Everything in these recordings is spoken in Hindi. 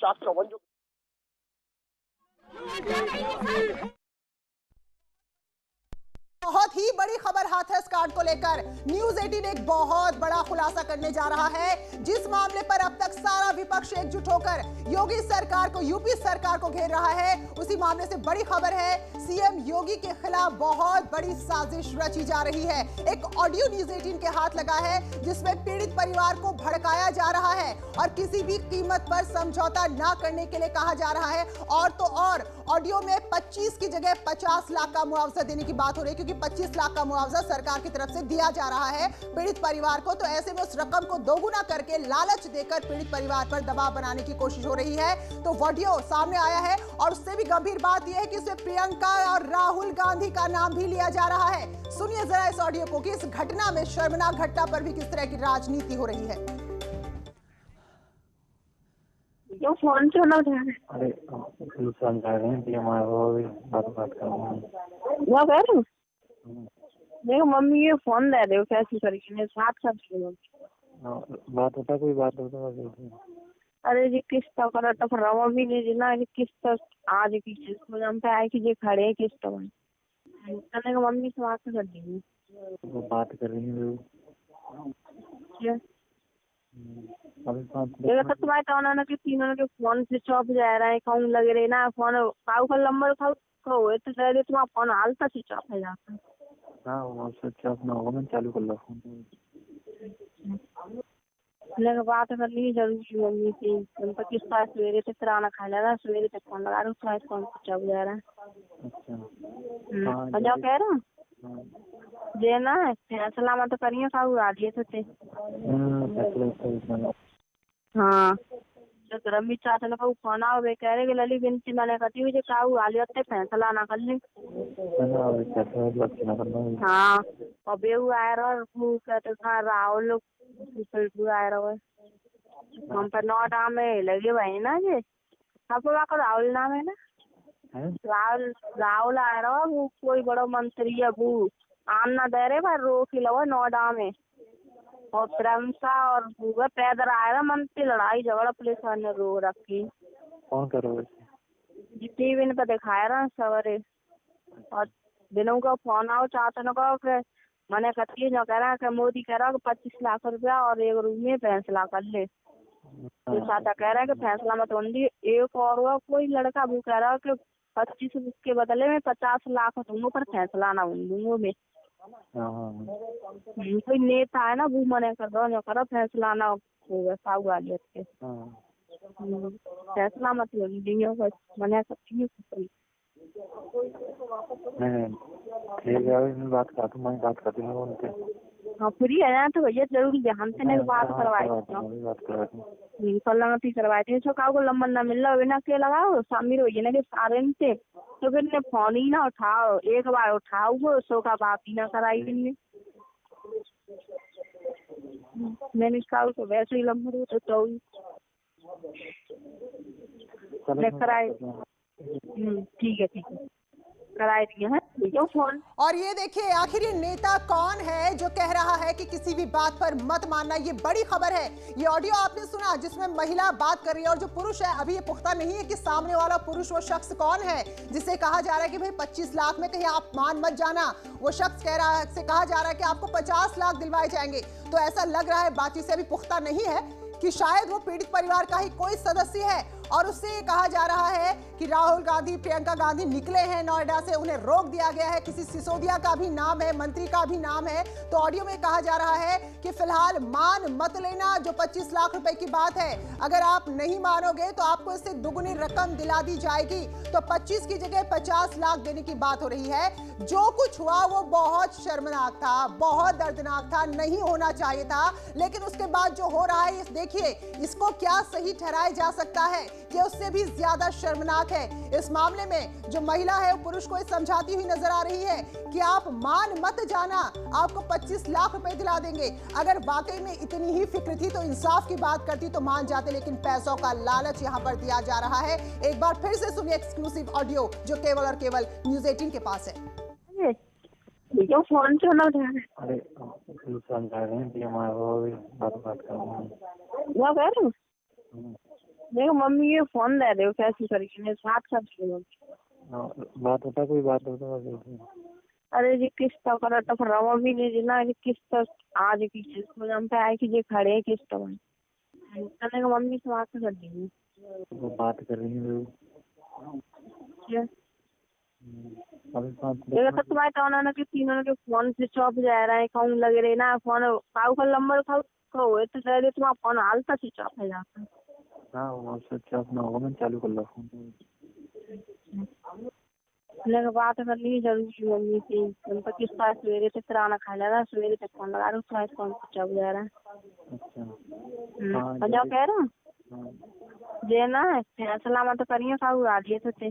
छात्र वन बहुत ही बड़ी खबर हाथरस कांड को लेकर न्यूज 18 एक बहुत बड़ा खुलासा करने जा रहा है। जिस मामले पर अब तक सारा विपक्ष एकजुट होकर योगी सरकार को, यूपी सरकार को घेर रहा है, उसी मामले से बड़ी खबर है। सीएम योगी के खिलाफ बहुत बड़ी साजिश रची जा रही है। एक ऑडियो न्यूज 18 के हाथ लगा है जिसमें पीड़ित परिवार को भड़काया जा रहा है और किसी भी कीमत पर समझौता न करने के लिए कहा जा रहा है। और तो और ऑडियो में 25 की जगह 50 लाख का मुआवजा देने की बात हो रही है, क्योंकि 25 लाख का मुआवजा सरकार की तरफ से दिया जा रहा है पीड़ित परिवार को। तो ऐसे में उस रकम को दोगुना करके लालच देकर पीड़ित परिवार पर दबाव बनाने की कोशिश हो रही है। तो वीडियो सामने आया है और उससे भी गंभीर बात यह है कि इसमें प्रियंका और राहुल गांधी का नाम भी लिया जा रहा है। सुनिए जरा इस ऑडियो को कि इस घटना में, शर्मनाक घटना पर भी किस तरह की राजनीति हो रही है। क्यों फोन क्यों ना उठा रहे? अरे समझा रहे हैं कि हमारे बात कर रहे हैं। वो कह रहे हो देखो मम्मी ये फोन दे दे कैसी करेगी साथ साथ बात होता कोई बात होता। अरे जी किस्त करो तो फिर मम्मी ने जी ना किस्त आज की किस्त हम पे आए कि जे खड़े किस्त में कहने का मम्मी से बात कर दी वो बात कर रही है क्या देखा तो तुम्हारे तो उन्होंने कि तीनों के फोन स्विच ऑफ जा रहा है, कहूँ लगे रहे ना फोन काऊ का नंबर खाओ कहो तो शायद तुम्हारा फोन हालता स्विच ऑफ है जाता है। हाँ वो स्विच ऑफ ना होगा, मैं चालू कर लो फोन। लेकिन बात करनी जरूरी मम्मी से उनको किस तरह सवेरे से खाना खा लेना, सवेरे तक फोन लगा रहा हूँ फोन स्विच ऑफ जा रहा है। अच्छा कह रहा हूँ जे ना फैसला मत करिए काऊ आगे तो थे। हाँ तो रमी चाचा ने फोन आओ वे कह रहे लली बिनती मैंने कहती हुई काऊ आलिया फैसला ना कर ले। हाँ और बेहू आया रहा कहते था राहुल आया रहा हम पर 9 डाम में लगे भाई ना जे आपको राहुल नाम है ना, राहुल आया रहा वो कोई बड़ा मंत्री है वो आना दे रहे भाई रोक ही लो 9 डाम में और प्रंसा और भूगा पैदल आया रहा मंत्री लड़ाई झगड़ा पुलिस वाले ने रो रखी। कौन करो टीवी पे दिखाया रहा सवेरे और दिनों का फोन आओ चाहते न कहो कि मैंने कहती जो कह रहा है कि मोदी कह रहा है कि 25 लाख रुपया और एक रूम में फैसला कर ले। तो चाचा कह रहा है कि फैसला मत होंगी एक और हुआ कोई लड़का वो कह रहा है कि 25 के बदले में 50 लाख दोनों पर फैसला ना होंगे में। कोई नेता है ना वो मने कर दो जो करो फैसला ना होगा साहू वाले के फैसला मत होंगे बस मने करती हूँ। ठीक है बात करता हूँ, मैं बात करती हूँ उनसे। हाँ फ्री है ना तो भैया जरूर ध्यान से नहीं बात करवाई कल करवाए थे काऊ को लंबन ना मिल रहा ना के लगाओ शामिल हो ना कि सारे से तो फिर ने फोन ही ना उठाओ, एक बार उठाओ वो सो का बात ही ना कराई इनने। मैंने काऊ को वैसे ही लंबन तो कराए। ठीक है कराए दिए हैं फोन। और ये देखिए आखिर ये नेता कौन है जो कह रहा है कि किसी भी बात पर मत मानना। ये बड़ी खबर है। ये ऑडियो आपने सुना जिसमें महिला बात कर रही है और जो पुरुष है, अभी ये पुख्ता नहीं है कि सामने वाला पुरुष वो शख्स कौन है जिसे कहा जा रहा है कि भाई 25 लाख में कहीं आप मान मत जाना। वो शख्स कह रहा है, से कहा जा रहा है कि आपको 50 लाख दिलवाए जाएंगे। तो ऐसा लग रहा है, बातचीत से अभी पुख्ता नहीं है, कि शायद वो पीड़ित परिवार का ही कोई सदस्य है और उससे ये कहा जा रहा है कि राहुल गांधी, प्रियंका गांधी निकले हैं नोएडा से, उन्हें रोक दिया गया है। किसी सिसोदिया का भी नाम है, मंत्री का भी नाम है। तो ऑडियो में कहा जा रहा है कि फिलहाल मान मत लेना। जो 25 लाख रुपए की बात है, अगर आप नहीं मानोगे तो आपको इससे दुगुनी रकम दिला दी जाएगी। तो 25 की जगह 50 लाख देने की बात हो रही है। जो कुछ हुआ वो बहुत शर्मनाक था, बहुत दर्दनाक था, नहीं होना चाहिए था। लेकिन उसके बाद जो हो रहा है, देखिए इसको क्या सही ठहराया जा सकता है, ये उससे भी ज्यादा शर्मनाक है। इस मामले में जो महिला है वो पुरुष को समझाती हुई नजर आ रही है कि आप मान मत जाना, आपको 25 लाख रुपए दिला देंगे। अगर वाकई में इतनी ही फिक्र थी तो इंसाफ की बात करती तो मान जाते, लेकिन पैसों का लालच यहाँ पर दिया जा रहा है। एक बार फिर से सुनिए एक्सक्लूसिव ऑडियो जो केवल और केवल न्यूज 18 के पास है। फोन क्यों ना उठा रहे? अरे समझा रहे हैं कि हमारे बात कर रहे हैं। वो कह रहे देखो मम्मी ये फोन दे दो कैसी करके मेरे साथ कर दो। हाँ, बात होता कोई बात होता है। अरे जी किस्त करो तो फिर रवा भी नहीं देना कि किस्त आज की किस्त में हम पे आए कि ये खड़े किस्त में कहने का मम्मी से बात कर दी वो बात कर रही है अभी देखा तो तुम्हारे तो उन्होंने के तीनों के फोन स्विच ऑफ जा रहा है कौन लगे रहे ना फोन काऊ का नंबर खाओ तो तो शायद तुम्हारा फोन हालता स्विच ऑफ है जाता। हाँ वो स्विच ऑफ ना होगा मैं चालू कर लो फोन। मैंने बात करनी जरूरी मम्मी से उन पर किस पास सवेरे तक खाना खा लेगा सवेरे तक फोन लगा रहा हूँ तुम्हारे फोन स्विच ऑफ जा रहा है। अच्छा जो कह रहा हूँ हाँ जे ना फैसला मत करिए काऊ आ दिए थे।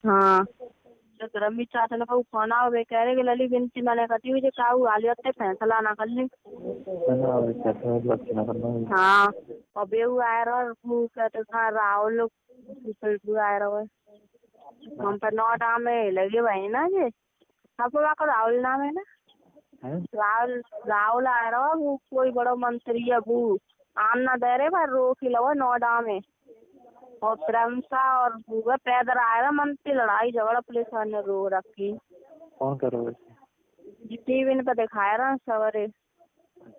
हाँ तो रमी चाचा ने कहू फोन आओ वे कह रहे कि लली बिनती मैंने कहती हुई काऊ आ लिया फैसला ना कर ले। हाँ और बेहू आया रहा वो कहते था राहुल आया रहा हम पर नौटा में लगे भाई ना जे आपको राहुल नाम है ना राहुल राहुल आया रहा वो कोई बड़ा मंत्री है वो आम ना दे रहे पर रोक ही लो नौडा में और प्रंसा और भूगा पैदल आया रहा मंत्री लड़ाई झगड़ा पुलिस वाले ने रो रखी। कौन कर रहा है टीवी पे दिखाया रहा सवेरे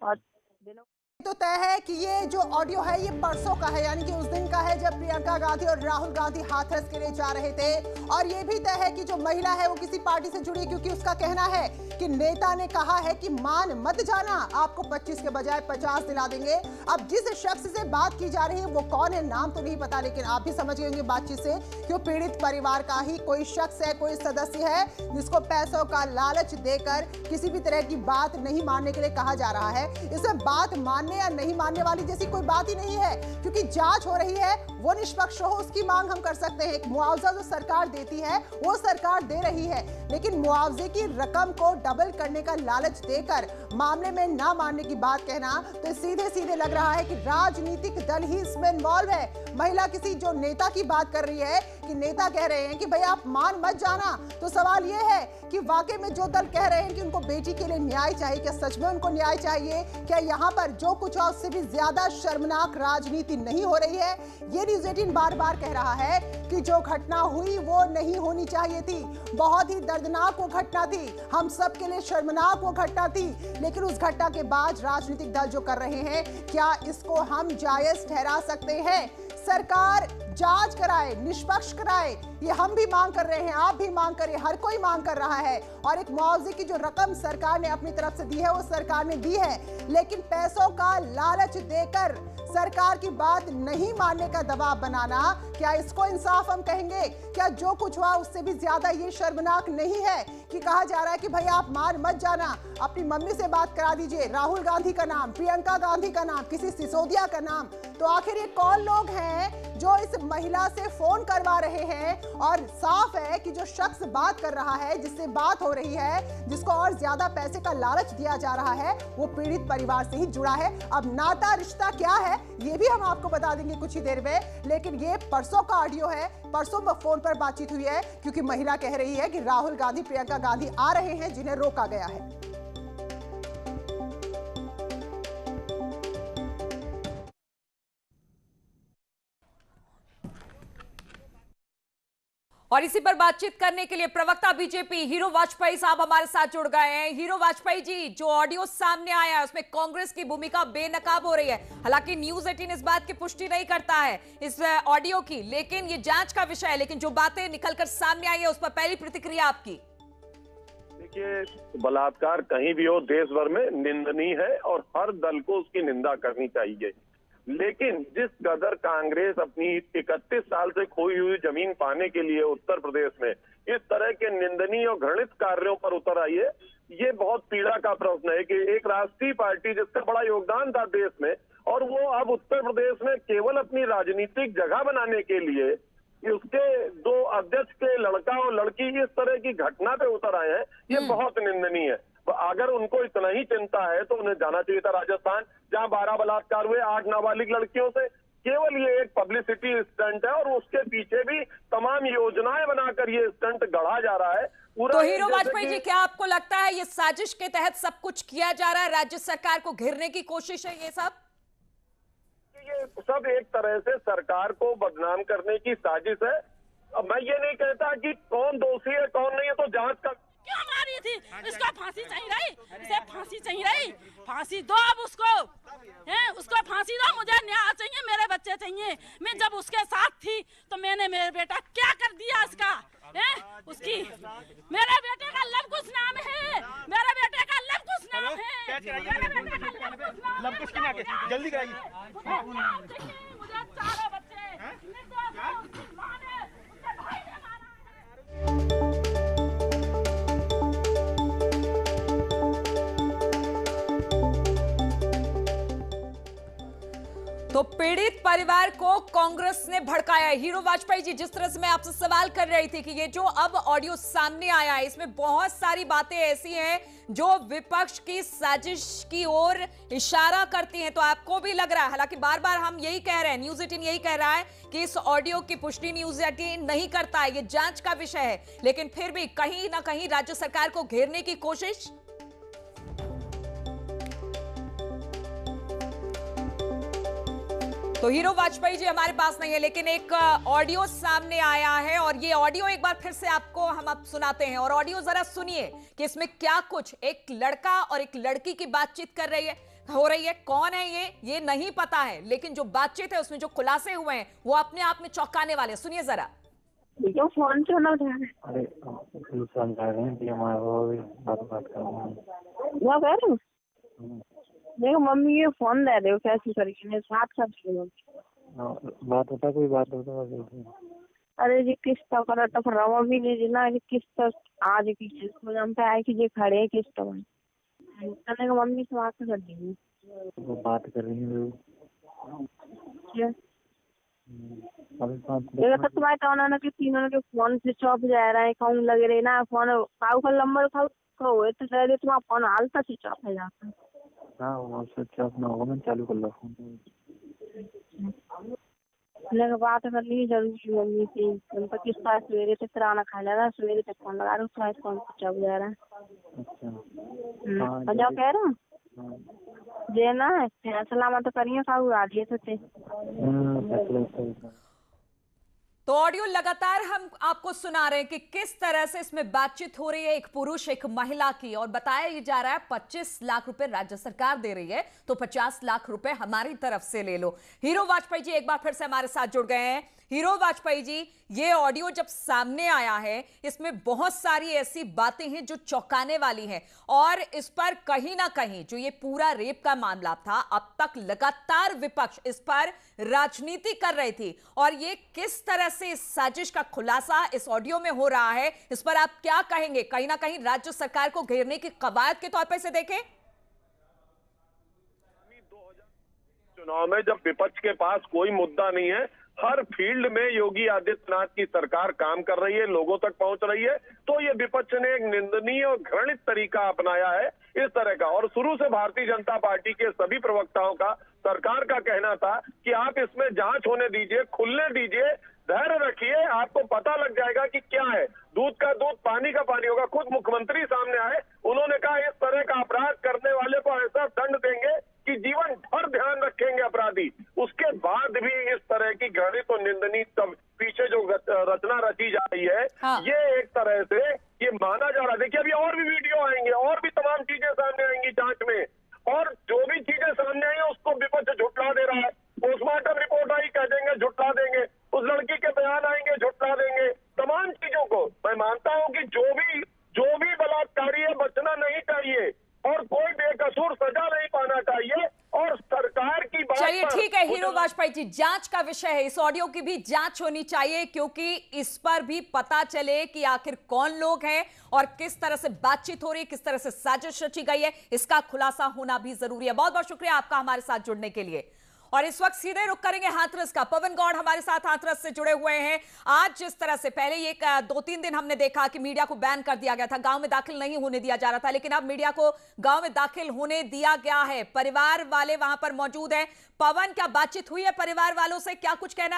और दिनों तो तय है कि ये जो ऑडियो है ये परसों का है, यानी कि उस दिन का है जब प्रियंका गांधी और राहुल गांधी हाथरस के लिए जा रहे थे। और ये भी तय है कि जो महिला है वो किसी पार्टी से जुड़ी, क्योंकि उसका कहना है कि नेता ने कहा है कि मान मत जाना, आपको 25 के बजाय 50 दिला देंगे। अब जिस शख्स से बात की जा रही है वो कौन है, नाम तो नहीं पता, लेकिन आप भी समझ गए होंगे बातचीत से कि वो पीड़ित परिवार का ही कोई शख्स है, कोई सदस्य है जिसको पैसों का लालच देकर किसी भी तरह की बात नहीं मानने के लिए कहा जा रहा है। इसमें बात मानने या नहीं मानने वाली जैसी कोई बात ही नहीं है, क्योंकि जांच हो रही है, वो निष्पक्ष हो उसकी मांग हम कर सकते हैं। मुआवजा जो सरकार देती है वो सरकार दे रही है, लेकिन मुआवजे की रकम को डबल करने का लालच देकर मामले में ना मानने की बात कहना तो सीधे सीधे लग रहा है कि राजनीतिक दल ही इसमें इन्वॉल्व है। महिला किसी जो नेता की बात कर रही है कि नेता कह रहे हैं कि भाई आप मान मत जाना, तो सवाल यह है कि वाकई में जो दल कह रहे हैं कि उनको बेटी के लिए न्याय चाहिए, क्या सच में उनको न्याय चाहिए? क्या यहाँ पर जो कुछ है उससे भी ज्यादा शर्मनाक राजनीति नहीं हो रही है? ये न्यूज़ 18 बार बार कह रहा है कि जो घटना हुई वो नहीं होनी चाहिए थी, बहुत ही दर्दनाक वो घटना थी, हम सब के लिए शर्मनाक वो घटना थी, लेकिन उस घटना के बाद राजनीतिक दल जो कर रहे हैं, क्या इसको हम जायज ठहरा सकते हैं? सरकार जांच कराए, निष्पक्ष कराए, ये हम भी मांग कर रहे हैं, आप भी मांग करें, हर कोई मांग कर रहा है। और एक मुआवजे की जो रकम सरकार ने अपनी तरफ से दी है वो सरकार ने दी है, लेकिन पैसों का लालच देकर सरकार की बात नहीं मानने का दबाव बनाना, क्या इसको इंसाफ हम कहेंगे? क्या जो कुछ हुआ उससे भी ज्यादा ये शर्मनाक नहीं है कि कहा जा रहा है कि भाई आप मान मत जाना, अपनी मम्मी से बात करा दीजिए, राहुल गांधी का नाम, प्रियंका गांधी का नाम, किसी सिसोदिया का नाम? तो आखिर ये कौन लोग हैं जो इस महिला से फोन करवा रहे हैं? और साफ है कि जो शख्स बात कर रहा है, जिससे बात हो रही है, जिसको और ज्यादा पैसे का लालच दिया जा रहा है, वो पीड़ित परिवार से ही जुड़ा है। अब नाता रिश्ता क्या है ये भी हम आपको बता देंगे कुछ ही देर में, लेकिन ये परसों का ऑडियो है, परसों फोन पर बातचीत हुई है, क्योंकि महिला कह रही है कि राहुल गांधी प्रियंका गांधी आ रहे हैं जिन्हें रोका गया है। और इसी पर बातचीत करने के लिए प्रवक्ता बीजेपी हीरो वाजपेयी साहब हमारे साथ जुड़ गए हैं। हीरो वाजपेयी जी, जो ऑडियो सामने आया है उसमें कांग्रेस की भूमिका बेनकाब हो रही है, हालांकि न्यूज़ 18 इस बात की पुष्टि नहीं करता है इस ऑडियो की, लेकिन ये जांच का विषय है। लेकिन जो बातें निकलकर सामने आई है उस पर पहली प्रतिक्रिया आपकी। देखिए, बलात्कार कहीं भी हो देश भर में निंदनीय है और हर दल को उसकी निंदा करनी चाहिए, लेकिन जिस कदर कांग्रेस अपनी 31 साल से खोई हुई जमीन पाने के लिए उत्तर प्रदेश में इस तरह के निंदनीय और घृणित कार्यों पर उतर आई है, ये बहुत पीड़ा का प्रश्न है कि एक राष्ट्रीय पार्टी जिसका बड़ा योगदान था देश में, और वो अब उत्तर प्रदेश में केवल अपनी राजनीतिक जगह बनाने के लिए उसके दो अध्यक्ष के लड़का और लड़की इस तरह की घटना पे उतर आए हैं, ये बहुत निंदनीय है। अगर उनको इतना ही चिंता है तो उन्हें जाना चाहिए था राजस्थान, जहां 12 बलात्कार हुए 8 नाबालिग लड़कियों से। केवल ये एक पब्लिसिटी स्टंट है और उसके पीछे भी तमाम योजनाएं बनाकर ये स्टंट गढ़ा जा रहा है पूरा। तो हीरो वाजपेयी जी, क्या आपको लगता है ये साजिश के तहत सब कुछ किया जा रहा है, राज्य सरकार को घेरने की कोशिश है ये सब? सब एक तरह से सरकार को बदनाम करने की साजिश है। अब मैं ये नहीं कहता कि कौन दोषी है कौन नहीं है, तो जांच का क्यों मारी थी? इसको फांसी चाहिए रही, इसे फांसी चाहिए रही, फांसी दो अब उसको, उसको फांसी दो। मुझे न्याय चाहिए, मेरे बच्चे चाहिए। मैं जब उसके साथ थी तो मैंने मेरे बेटा क्या कर दिया इसका, उसकी मेरे बेटे का लवकुश नाम है, मेरे बेटे का लवकुश नाम है, लवकुश की नाम है, जल्दी कराइए। मुझे चारों बच्चे निर्दोष हैं, उसकी मां ने, उसके भाई ने मारा है। तो पीड़ित परिवार को कांग्रेस ने भड़काया है। हीरो वाजपेयी जी, जिस तरह से मैं आपसे सवाल कर रही थी कि ये जो अब ऑडियो सामने आया है, इसमें बहुत सारी बातें ऐसी हैं जो विपक्ष की साजिश की ओर इशारा करती हैं, तो आपको भी लग रहा है, हालांकि बार बार हम यही कह रहे हैं, न्यूज 18 यही कह रहा है कि इस ऑडियो की पुष्टि न्यूज 18 नहीं करता है, ये जांच का विषय है, लेकिन फिर भी कहीं ना कहीं राज्य सरकार को घेरने की कोशिश। तो हीरो वाजपेयी जी हमारे पास नहीं है, लेकिन एक ऑडियो सामने आया है और ये ऑडियो एक बार फिर से आपको हम अब सुनाते हैं। और ऑडियो जरा सुनिए कि इसमें क्या कुछ एक लड़का और एक लड़की की बातचीत हो रही है। कौन है ये नहीं पता है, लेकिन जो बातचीत है उसमें जो खुलासे हुए हैं वो अपने आप में चौंकाने वाले। सुनिए जरा। फोन क्यों ना उठा रहे? अरे समझा रहे हैं कि हमारे वो भी बात करना है। क्या कह रहे हो? देखो मम्मी ये फोन दे दो, कैसी करेगी साथ बात होता, कोई बात होता। अरे जी किस्त करा तो फिर मम्मी ने जी ना किस्त आज की किस्त हम पे आए कि ये खड़े किस्त में कहने का मम्मी से बात कर दी, वो बात कर रही है क्या देखो तो तुम्हारे तो उन्होंने के तीनों के फोन स्विच ऑफ जा रहा है, कौन लगे रहे ना फोन काऊ का नंबर खाओ तो तुम्हारा फोन हालता स्विच ऑफ है जाता है। हाँ वो स्विच ऑफ ना होगा, मैं चालू कर लो फोन। बात करनी जरूरी मम्मी से, उनका किस तरह सवेरे तक खाना खा लेना, सवेरे तक फोन लगा रहा हूँ, फोन चल जा रहा है। अच्छा जो कह रहा हूँ जे ना फैसला मत करिए खाऊ आ दिए थे। तो ऑडियो लगातार हम आपको सुना रहे हैं कि किस तरह से इसमें बातचीत हो रही है एक पुरुष एक महिला की, और बताया ये जा रहा है 25 लाख रुपए राज्य सरकार दे रही है तो 50 लाख रुपए हमारी तरफ से ले लो। हीरो वाजपेयी जी एक बार फिर से हमारे साथ जुड़ गए हैं। हीरो वाजपेयी जी, ये ऑडियो जब सामने आया है इसमें बहुत सारी ऐसी बातें हैं जो चौंकाने वाली हैं, और इस पर कहीं ना कहीं जो ये पूरा रेप का मामला था, अब तक लगातार विपक्ष इस पर राजनीति कर रही थी, और ये किस तरह से इस साजिश का खुलासा इस ऑडियो में हो रहा है, इस पर आप क्या कहेंगे? कहीं ना कहीं राज्य सरकार को घेरने की कवायद के तौर पर इसे देखें। चुनाव में जब विपक्ष के पास कोई मुद्दा नहीं है, हर फील्ड में योगी आदित्यनाथ की सरकार काम कर रही है, लोगों तक पहुंच रही है, तो ये विपक्ष ने एक निंदनीय और घृणित तरीका अपनाया है इस तरह का। और शुरू से भारतीय जनता पार्टी के सभी प्रवक्ताओं का, सरकार का कहना था कि आप इसमें जांच होने दीजिए, खुलने दीजिए, धैर्य रखिए, आपको पता लग जाएगा कि क्या है, दूध का दूध पानी का पानी होगा। खुद मुख्यमंत्री सामने आए, उन्होंने कहा इस तरह का अपराध करने वाले को ऐसा दंड देंगे कि जीवन भर ध्यान रखेंगे अपराधी। उसके बाद भी इस तरह की घृणित और निंदनीय पीछे जो रचना रची जा रही है, हाँ। ये एक तरह से ये माना जा रहा है। देखिए अभी और भी वीडियो आएंगे, और भी तमाम चीजें सामने आएंगी जांच में, और जो भी चीजें सामने आई है उसको विपक्ष झुठला दे रहा है। पोस्टमार्टम रिपोर्ट आई, कह देंगे झुठला देंगे, उस लड़की के बयान आएंगे, झुठला देंगे, तमाम चीजों को। मैं मानता हूं कि जो भी बलात्कारी है बचना नहीं चाहिए, और कोई बेकसूर सजा नहीं पाना चाहिए, और सरकार की बात। चलिए ठीक है हीरो वाजपेयी जी, जांच का विषय है, इस ऑडियो की भी जांच होनी चाहिए, क्योंकि इस पर भी पता चले कि आखिर कौन लोग हैं और किस तरह से बातचीत हो रही है, किस तरह से साजिश रची गई है, इसका खुलासा होना भी जरूरी है। बहुत बहुत शुक्रिया आपका हमारे साथ जुड़ने के लिए। और इस वक्त सीधे रुक करेंगे हाथरस का। पवन गौड़ हमारे साथ हाथरस से जुड़े हुए हैं। आज जिस तरह से पहले ये 2-3 दिन हमने देखा कि मीडिया को बैन कर दिया गया था, गांव में दाखिल नहीं होने दिया जा रहा था, लेकिन अब मीडिया को गांव में दाखिल होने दिया गया है। परिवार वाले वहां पर मौजूद हैं। पवन, क्या बातचीत हुई है परिवार वालों से, क्या कुछ कहना